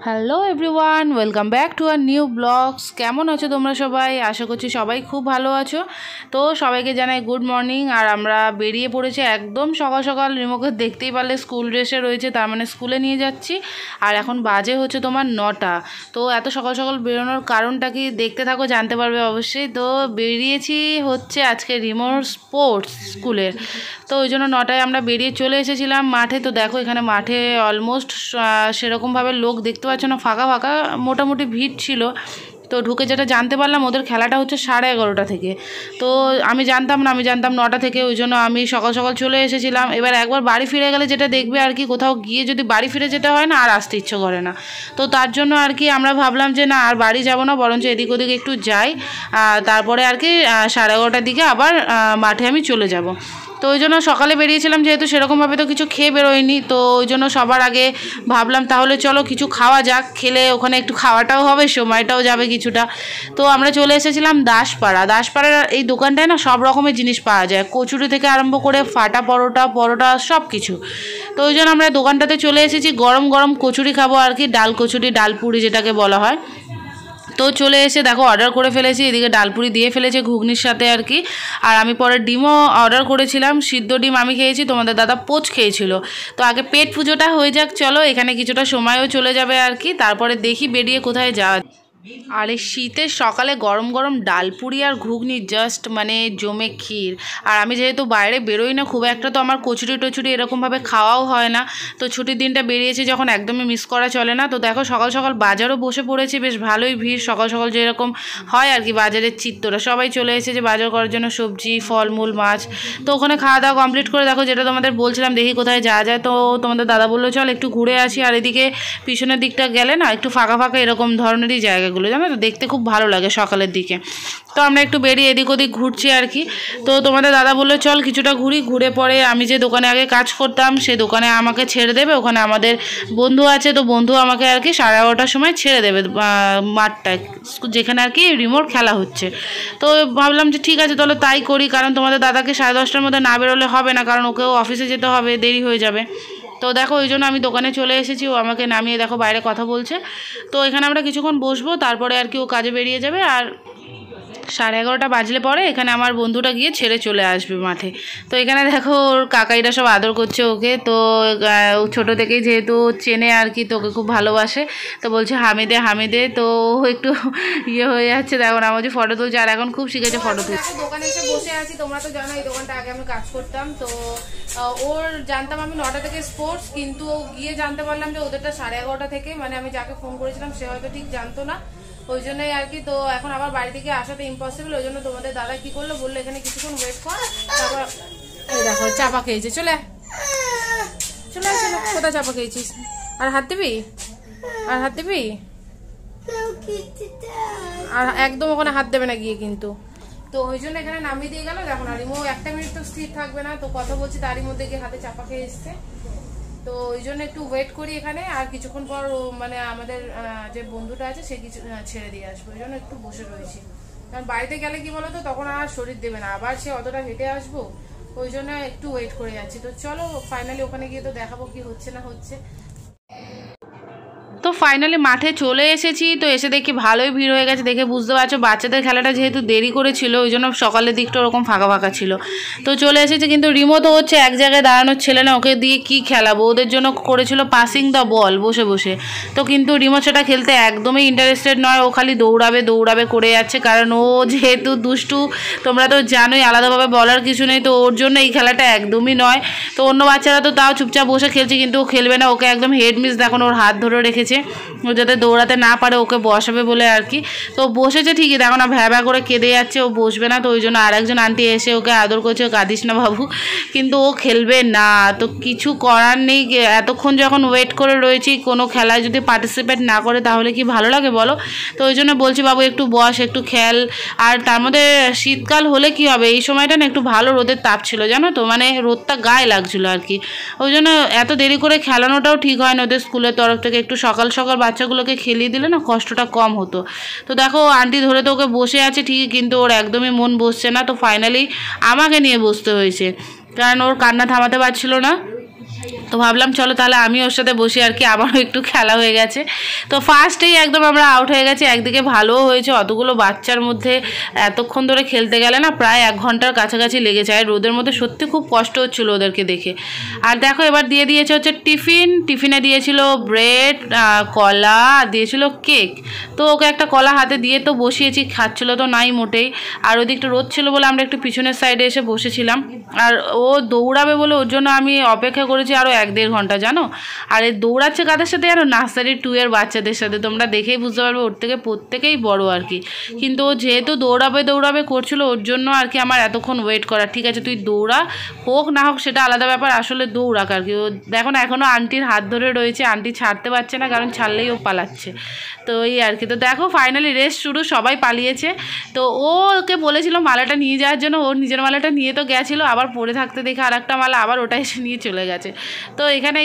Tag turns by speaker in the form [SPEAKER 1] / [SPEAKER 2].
[SPEAKER 1] Hello everyone, welcome back to our new blogs. কেমন আছো তোমরা সবাই? আশা করছি সবাই খুব ভালো আছো। তো সবাইকে জানাই গুড মর্নিং। আর আমরা বেরিয়ে পড়েছি একদম সকাল সকাল। রিমোকে দেখতেই পারলে স্কুল ড্রেসে রয়েছে, তার মানে স্কুলে নিয়ে যাচ্ছি। আর এখন বাজে হচ্ছে তোমার 9টা। তো এত সকাল সকাল বেরোনোর কারণটা কি দেখতে থাকো, জানতে পারবে অবশ্যই। তো বেরিয়েছি হচ্ছে আজকে রিমোর স্পোর্টস স্কুলের। তো ওই জন্য 9টায় আমরা বেরিয়ে চলে এসেছিলাম মাঠে। তো দেখো এখানে মাঠে অলমোস্ট সেরকমভাবে লোক দেখতে পাচ্ছ না, ফাঁকা ফাঁকা, মোটামুটি ভিড় ছিল। তো ঢুকে যেটা জানতে পারলাম, ওদের খেলাটা হচ্ছে 11:30 থেকে। তো আমি জানতাম 9টা থেকে, ওই জন্য আমি সকাল সকাল চলে এসেছিলাম। এবার একবার বাড়ি ফিরে গেলে যেটা দেখবে আর কি, কোথাও গিয়ে যদি বাড়ি ফিরে যেতে হয় না, আর আসতে ইচ্ছে করে না। তো তার জন্য আর কি আমরা ভাবলাম যে না, আর বাড়ি যাব না, বরঞ্চ এদিক ওদিক একটু যাই। তারপরে আর কি 11:30টার দিকে আবার মাঠে আমি চলে যাব। তো ওই জন্য সকালে বেরিয়েছিলাম, যেহেতু সেরকমভাবে তো কিছু খেয়ে বেরোয়নি। তো ওই জন্য সবার আগে ভাবলাম তাহলে চলো কিছু খাওয়া যাক, খেলে ওখানে একটু খাওয়াটাও হবে, সময়টাও যাবে কিছুটা। তো আমরা চলে এসেছিলাম দাসপাড়ার এই দোকানটায় না সব রকমের জিনিস পাওয়া যায়, কচুরি থেকে আরম্ভ করে ফাটা পরোটা সব কিছু। তো ওই জন্য আমরা দোকানটাতে চলে এসেছি, গরম গরম কচুরি খাবো আর কি, ডাল কচুরি, ডালপুরি যেটাকে বলা হয়। তো চলে এসে দেখো অর্ডার করে ফেলেছি, এদিকে ডালপুরি দিয়ে ফেলেছে ঘুগনির সাথে আর কি। আর আমি পরে ডিমও অর্ডার করেছিলাম, সিদ্ধ ডিম আমি খেয়েছি, তোমাদের দাদা পোচ খেয়েছিল। তো আগে পেট পুজোটা হয়ে যাক, চলো এখানে কিছুটা সময়ও চলে যাবে আর কি, তারপরে দেখি বেরিয়ে কোথায় যাওয়া। আর এই শীতের সকালে গরম গরম ডালপুরি আর ঘুগনি জাস্ট মানে জমে ক্ষীর। আর আমি যেহেতু বাইরে বেরোই না খুব একটা, তো আমার কচুরি টচুরি এরকমভাবে খাওয়াও হয় না। তো ছুটির দিনটা বেরিয়েছি যখন, একদমই মিস করা চলে না। তো দেখো সকাল সকাল বাজারও বসে পড়েছি, বেশ ভালোই ভিড়। সকাল সকাল যেরকম হয় আর কি বাজারের চিত্তরা, সবাই চলে এসেছে বাজার করার জন্য, সবজি ফলমূল মাছ। তো ওখানে খাওয়া দাওয়া কমপ্লিট করে দেখো, যেটা তোমাদের বলছিলাম দেখি কোথায় যাওয়া যায়। তো তোমাদের দাদা বললো চল একটু ঘুরে আসি। আর এদিকে পিছনের দিকটা গেলে না একটু ফাঁকা ফাঁকা এরকম ধরনেরই জায়গাগুলো, জানো তো, দেখতে খুব ভালো লাগে সকালের দিকে। তো আমরা একটু বেরিয়ে এদিক ওদিক ঘুরছি আর কি। তো তোমাদের দাদা বললো চল কিছুটা ঘুরি। ঘুরে পরে আমি যে দোকানে আগে কাজ করতাম সে দোকানে আমাকে ছেড়ে দেবে, ওখানে আমাদের বন্ধু আছে। তো বন্ধু আমাকে আর কি 11:30টার সময় ছেড়ে দেবে মাঠটায়, যেখানে আর কি রিমোট খেলা হচ্ছে। তো ভাবলাম যে ঠিক আছে তাহলে তাই করি, কারণ তোমাদের দাদাকে 10:30টার মধ্যে না বেরোলে হবে না, কারণ ওকেও অফিসে যেতে হবে, দেরি হয়ে যাবে। তো দেখো ওই জন্য আমি দোকানে চলে এসেছি, ও আমাকে নামিয়ে দেখো বাইরে কথা বলছে। তো এখানে আমরা কিছুক্ষণ বসবো, তারপরে আর কি ও কাজে বেরিয়ে যাবে। আর 11:30 বাজলে পরে এখানে আমার বন্ধুটা গিয়ে ছেড়ে চলে আসবে মাঠে। তো এখানে দেখো ওর কাকাইরা সব আদর করছে ওকে। তো ছোটো থেকেই যেহেতু চেনে আর কি, তোকে খুব ভালোবাসে, তো বলছে হামিদে হামিদে। তো ও একটু ইয়ে হয়ে যাচ্ছে, দেখো না বলছি ফটো তুলছে, আর এখন খুব শিখেছে ফটো তুলছে। দোকানে এসে বসে আছি, তোমরা তো জানো এই দোকানটা আগে আমি কাজ করতাম। তো ওর জানতাম আমি 9টা থেকে স্পোর্টস, কিন্তু গিয়ে জানতে পারলাম যে ওদেরটা 11:30 থেকে, মানে আমি যাকে ফোন করেছিলাম সে হয়তো ঠিক জানতো না, ওই জন্যই আর কি। তো এখন আবার বাড়ি থেকে আসাতে ইম্পসিবল, ওই জন্য তোমাদের দাদা কি করলো, বললো এখানে কিছুক্ষণ ওয়েট কর, তারপর এই দেখো চাপা খেয়েছে। চলে চলে চলে, কোথায় চাপা খেয়েছিস? আর হাত দিবি? আর হাত দিবি? আর একদম ওখানে হাত দেবে না গিয়ে কিন্তু। তো ওই জন্য এখানে নামিয়ে দিয়ে গেল। দেখো না রিমো 1 মিনিট তো স্থির থাকবে না, তো কথা বলছি তারই মধ্যে গিয়ে হাতে চাপা খেয়ে এসছে। তো ওই জন্য একটু ওয়েট করি এখানে, আর কিছুক্ষণ পর মানে আমাদের যে বন্ধুটা আছে সে কিছু ছেড়ে দিয়ে আসবে, ওই জন্য একটু বসে রয়েছি। কারণ বাড়িতে গেলে কি বলতো, তখন আর শরীর দেবে না, আবার সে অতটা হেঁটে আসবো, ওই জন্য একটু ওয়েট করে যাচ্ছি। তো চলো ফাইনালি ওখানে গিয়ে তো দেখাবো কি হচ্ছে না হচ্ছে। তো ফাইনালি মাঠে চলে এসেছি। তো এসে দেখি ভালোই ভিড় হয়ে গেছে, দেখে বুঝতে পারছো বাচ্চাদের খেলাটা যেহেতু দেরি করেছিল, ওই জন্য সকালের দিকটা ওরকম ফাঁকা ফাঁকা ছিল। তো চলে এসেছে, কিন্তু রিমো তো হচ্ছে এক জায়গায় দাঁড়ানোর ছেলে না, ওকে দিয়ে কি খেলাবো। ওদের জন্য করেছিল পাসিং দ্য বল বসে বসে। তো কিন্তু রিমো সেটা খেলতে একদমই ইন্টারেস্টেড নয়, ও খালি দৌড়াবে করে যাচ্ছে, কারণ ও যেহেতু দুষ্টু, তোমরা তো জানোই, আলাদাভাবে বলার কিছু নেই। তো ওর জন্য এই খেলাটা একদমই নয়। তো অন্য বাচ্চারা তো তাও চুপচাপ বসে খেলছে, কিন্তু ও খেলবে না, ওকে একদম হেড মিস দেখুন ওর হাত ধরে রেখেছে, ও যাতে দৌড়াতে না পারে, ওকে বসাবে বলে আর কি। তো বসেছে ঠিকই, দেখো না ভ্যা করে কেঁদে যাচ্ছে, ও বসবে না। তো ওই জন্য আরেকজন আন্টি এসে ওকে আদর করছে, ও কাঁদিস না বাবু, কিন্তু ও খেলবে না। তো কিছু করার নেই, এতক্ষণ যখন ওয়েট করে রয়েছি, কোনো খেলায় যদি পার্টিসিপেট না করে তাহলে কি ভালো লাগে বলো। তো ওই জন্য বলছি বাবু একটু বস, একটু খেল। আর তার মধ্যে শীতকাল হলে কি হবে, এই সময়টা না একটু ভালো রোদের তাপ ছিল, জানো তো, মানে রোদটা গায়ে লাগছিলো আর কি। ওই জন্য এত দেরি করে খেলানোটাও ঠিক হয় না, ওদের স্কুলের তরফ থেকে একটু সকাল সকাল বাচ্চাগুলোকে খেলিয়ে দিলে না কষ্টটা কম হতো। তো দেখো আন্টি ধরে তো ওকে বসে আছে ঠিকই, কিন্তু ওর একদমই মন বসছে না। তো ফাইনালি আমাকে নিয়ে বসতে হয়েছে, কারণ ওর কান্না থামাতে পারছিল না। তো ভাবলাম চলো তাহলে আমি ওর সাথে বসি আর কি, আমারও একটু খেলা হয়ে গেছে। তো ফার্স্টেই একদম আমরা আউট হয়ে গেছি। একদিকে ভালোও হয়েছে, অতগুলো বাচ্চার মধ্যে এতক্ষণ ধরে খেলতে গেলে না প্রায় 1 ঘন্টার কাছাকাছি লেগে যায়। রোদের মধ্যে সত্যি খুব কষ্ট হচ্ছিলো ওদেরকে দেখে। আর দেখো এবার দিয়ে দিয়েছে হচ্ছে টিফিনে দিয়েছিল ব্রেড, কলা, আর দিয়েছিল কেক। তো ওকে একটা কলা হাতে দিয়ে তো বসিয়েছি, খাচ্ছিলো তো নাই মোটেই। আর ওদিকটা রোদ ছিল বলে আমরা একটু পিছনের সাইডে এসে বসেছিলাম। আর ও দৌড়াবে বলে ওর জন্য আমি অপেক্ষা করেছি আরও 1-1.5 ঘন্টা জানো। আর এই দৌড়াচ্ছে কাদের সাথে জানো? নার্সারি 2 এর বাচ্চাদের সাথে। তোমরা দেখেই বুঝতে পারবে ওর থেকে প্রত্যেকেই বড় আর কি। কিন্তু ও যেহেতু দৌড়াবে করছিল ওর জন্য আর কি আমার এতক্ষণ ওয়েট করা। ঠিক আছে তুই দৌড়া, হোক না হোক সেটা আলাদা ব্যাপার, আসলে দৌড়াক আর কি। ও দেখো না এখনও আন্টির হাত ধরে রয়েছে, আন্টি ছাড়তে পারছে না কারণ ছাড়লেই ও পালাচ্ছে। তো এই আর কি। তো দেখো ফাইনালি রেস শুরু, সবাই পালিয়েছে। তো ওকে বলেছিল মালাটা নিয়ে যাওয়ার জন্য, ওর নিজের মালাটা নিয়ে তো গেছিলো, আবার পরে থাকতে দেখে আর একটা মালা আবার ওটা এসে নিয়ে চলে গেছে। তো এখানে